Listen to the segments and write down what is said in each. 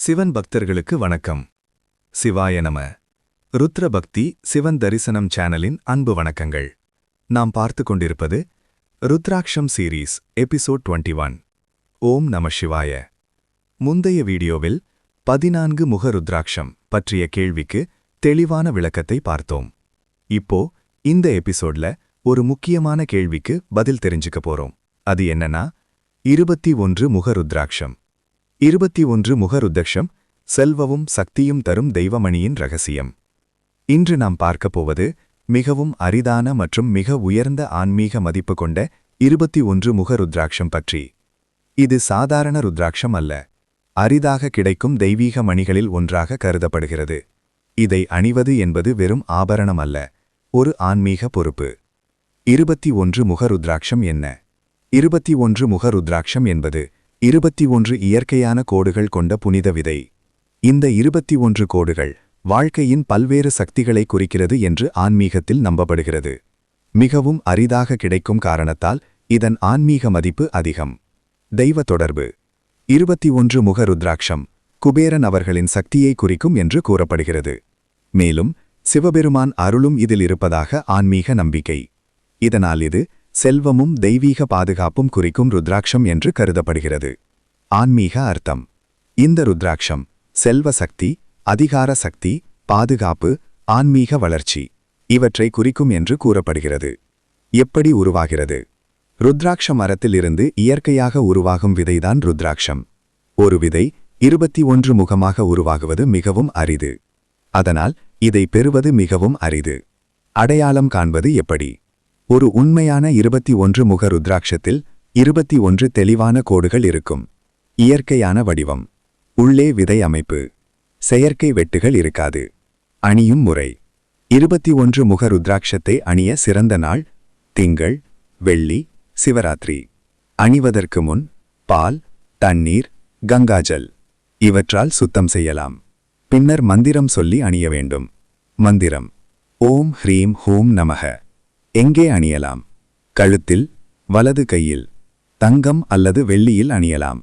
சிவன் பக்தர்களுக்கு வணக்கம். சிவாய நம. ருத்ர பக்தி சிவன் தரிசனம் சேனலின் அன்பு வணக்கங்கள். நாம் பார்த்து கொண்டிருப்பது ருத்ராக்ஷம் சீரீஸ் எபிசோட் 21. ஓம் நம சிவாய. முந்தைய வீடியோவில் 14 முக ருத்ராக்ஷம் பற்றிய கேள்விக்கு தெளிவான விளக்கத்தை பார்த்தோம். இப்போ இந்த எபிசோட்ல ஒரு முக்கியமான கேள்விக்கு பதில் தெரிஞ்சுக்க போறோம். அது என்னன்னா 21 முக ருத்ராக்ஷம். 21 முக ருத்ராக்ஷம் செல்வமும் சக்தியும் தரும் தெய்வமணியின் ரகசியம். இன்று நாம் பார்க்கப் போவது மிகவும் அரிதான மற்றும் மிக உயர்ந்த ஆன்மீக மதிப்பு கொண்ட 21 முக ருத்ராக்ஷம் பற்றி. இது சாதாரண ருத்ராக்ஷம் அல்ல, அரிதாக கிடைக்கும் தெய்வீக மணிகளில் ஒன்றாக கருதப்படுகிறது. இதை அணிவது என்பது வெறும் ஆபரணம் அல்ல, ஒரு ஆன்மீக பொறுப்பு. 21 முக ருத்ராக்ஷம் என்ன? 21 முக ருத்ராக்ஷம் என்பது 21 இயற்கையான கோடுகள் கொண்ட புனித விதை. இந்த 21 கோடுகள் வாழ்க்கையின் பல்வேறு சக்திகளை குறிக்கிறது என்று ஆன்மீகத்தில் நம்பப்படுகிறது. மிகவும் அரிதாக கிடைக்கும் காரணத்தால் இதன் ஆன்மீக மதிப்பு அதிகம். தெய்வ தொடர்பு. 21 முக ருத்ராக்ஷம் குபேரன் அவர்களின் சக்தியை குறிக்கும் என்று கூறப்படுகிறது. மேலும் சிவபெருமான் அருளும் இதில் இருப்பதாக ஆன்மீக நம்பிக்கை. இதனால் இது செல்வமும் தெய்வீக பாதுகாப்பும் குறிக்கும் ருத்ராக்ஷம் என்று கருதப்படுகிறது. ஆன்மீக அர்த்தம். இந்த ருத்ராக்ஷம் செல்வ சக்தி, அதிகார சக்தி, பாதுகாப்பு, ஆன்மீக வளர்ச்சி இவற்றை குறிக்கும் என்று கூறப்படுகிறது. எப்படி உருவாகிறது? ருத்ராட்ச மரத்திலிருந்து இயற்கையாக உருவாகும் விதைதான் ருத்ராக்ஷம். ஒரு விதை 21 முகமாக உருவாகுவது மிகவும் அரிது. அதனால் இதை பெறுவது மிகவும் அரிது. அடையாளம் காண்பது எப்படி? ஒரு உண்மையான 21 முக ருத்ராட்சத்தில் 21 தெளிவான கோடுகள் இருக்கும். இயற்கையான வடிவம். உள்ளே விதை அமைப்பு. செயற்கை வெட்டுகள் இருக்காது. அணியும் முறை. 21 முக ருத்ராட்சத்தை அணிய சிறந்த நாள் திங்கள், வெள்ளி, சிவராத்திரி. அணிவதற்கு முன் பால், தண்ணீர், கங்காஜல் இவற்றால் சுத்தம் செய்யலாம். பின்னர் மந்திரம் சொல்லி அணிய வேண்டும். மந்திரம்: ஓம் ஹ்ரீம் ஹூம் நமக. எங்கே அணியலாம்? கழுத்தில், வலது கையில். தங்கம் அல்லது வெள்ளியில் அணியலாம்.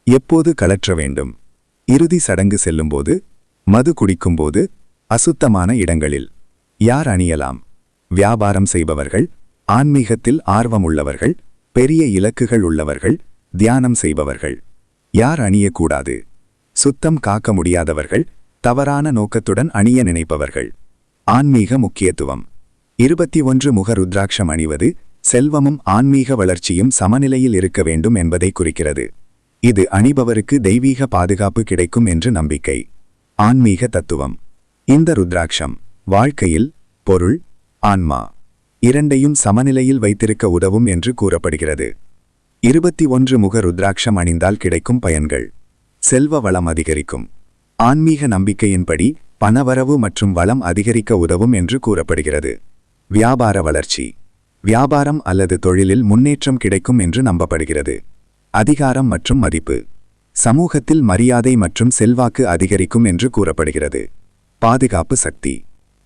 எப்போது கழற்ற வேண்டும்? இறுதி சடங்கு செல்லும்போது, மது குடிக்கும்போது, அசுத்தமான இடங்களில். யார் அணியலாம்? வியாபாரம் செய்பவர்கள், ஆன்மீகத்தில் ஆர்வமுள்ளவர்கள், பெரிய இலக்குகள் உள்ளவர்கள், தியானம் செய்பவர்கள். யார் அணியக்கூடாது? சுத்தம் காக்க முடியாதவர்கள், தவறான நோக்கத்துடன் அணிய நினைப்பவர்கள். ஆன்மீக முக்கியத்துவம். 21 முக ருத்ராட்சம் அணிவது செல்வமும் ஆன்மீக வளர்ச்சியும் சமநிலையில் இருக்க வேண்டும் என்பதை குறிக்கிறது. இது அணிபவருக்கு தெய்வீக பாதுகாப்பு கிடைக்கும் என்று நம்பிக்கை. ஆன்மீக தத்துவம். இந்த ருத்ராட்சம் வாழ்க்கையில் பொருள், ஆன்மா இரண்டையும் சமநிலையில் வைத்திருக்க உதவும் என்று கூறப்படுகிறது. 21 முக ருத்ராட்சம் அணிந்தால் கிடைக்கும் பயன்கள். செல்வ வளம் அதிகரிக்கும். ஆன்மீக நம்பிக்கையின்படி பணவரவு மற்றும் வளம் அதிகரிக்க உதவும் என்று கூறப்படுகிறது. வியாபார வளர்ச்சி. வியாபாரம் அல்லது தொழிலில் முன்னேற்றம் கிடைக்கும் என்று நம்பப்படுகிறது. அதிகாரம் மற்றும் மதிப்பு. சமூகத்தில் மரியாதை மற்றும் செல்வாக்கு அதிகரிக்கும் என்று கூறப்படுகிறது. பாதுகாப்பு சக்தி.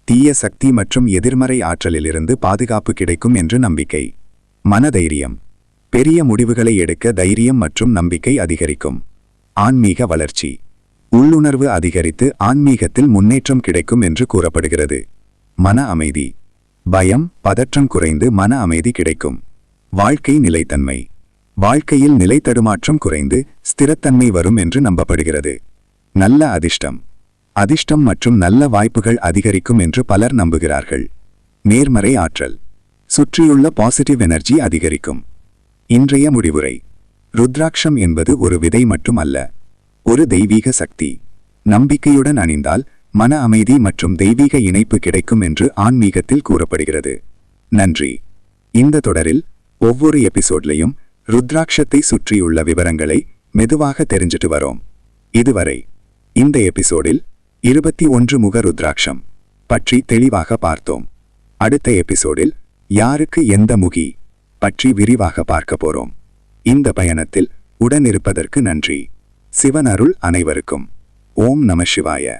தீய சக்தி மற்றும் எதிர்மறை ஆற்றலிலிருந்து பாதுகாப்பு கிடைக்கும் என்று நம்பிக்கை. மனதைரியம். பெரிய முடிவுகளை எடுக்க தைரியம் மற்றும் நம்பிக்கை அதிகரிக்கும். ஆன்மீக வளர்ச்சி. உள்ளுணர்வு அதிகரித்து ஆன்மீகத்தில் முன்னேற்றம் கிடைக்கும் என்று கூறப்படுகிறது. மன அமைதி. பயம், பதற்றம் குறைந்து மன அமைதி கிடைக்கும். வாழ்க்கை நிலைத்தன்மை. வாழ்க்கையில் நிலைத்தடுமாற்றம் குறைந்து ஸ்திரத்தன்மை வரும் என்று நம்பப்படுகிறது. நல்ல அதிர்ஷ்டம். அதிர்ஷ்டம் மற்றும் நல்ல வாய்ப்புகள் அதிகரிக்கும் என்று பலர் நம்புகிறார்கள். நேர்மறை ஆற்றல். சுற்றியுள்ள பாசிட்டிவ் எனர்ஜி அதிகரிக்கும். இன்றைய முடிவுரை. ருத்ராட்சம் என்பது ஒரு விதை மட்டும் அல்ல, ஒரு தெய்வீக சக்தி. நம்பிக்கையுடன் அணிந்தால் மன அமைதி மற்றும் தெய்வீக இணைப்பு கிடைக்கும் என்று ஆன்மீகத்தில் கூறப்படுகிறது. நன்றி. இந்த தொடரில் ஒவ்வொரு எபிசோட்லையும் ருத்ராட்சத்தை சுற்றியுள்ள விவரங்களை மெதுவாக தெரிஞ்சிட்டு வரோம். இதுவரை இந்த எபிசோடில் 21 முக ருத்ராட்சம் பற்றி தெளிவாக பார்த்தோம். அடுத்த எபிசோடில் யாருக்கு எந்த முகி பற்றி விரிவாக பார்க்க போறோம். இந்த பயணத்தில் உடனிருப்பதற்கு நன்றி. சிவன் அருள் அனைவருக்கும். ஓம் நம சிவாய.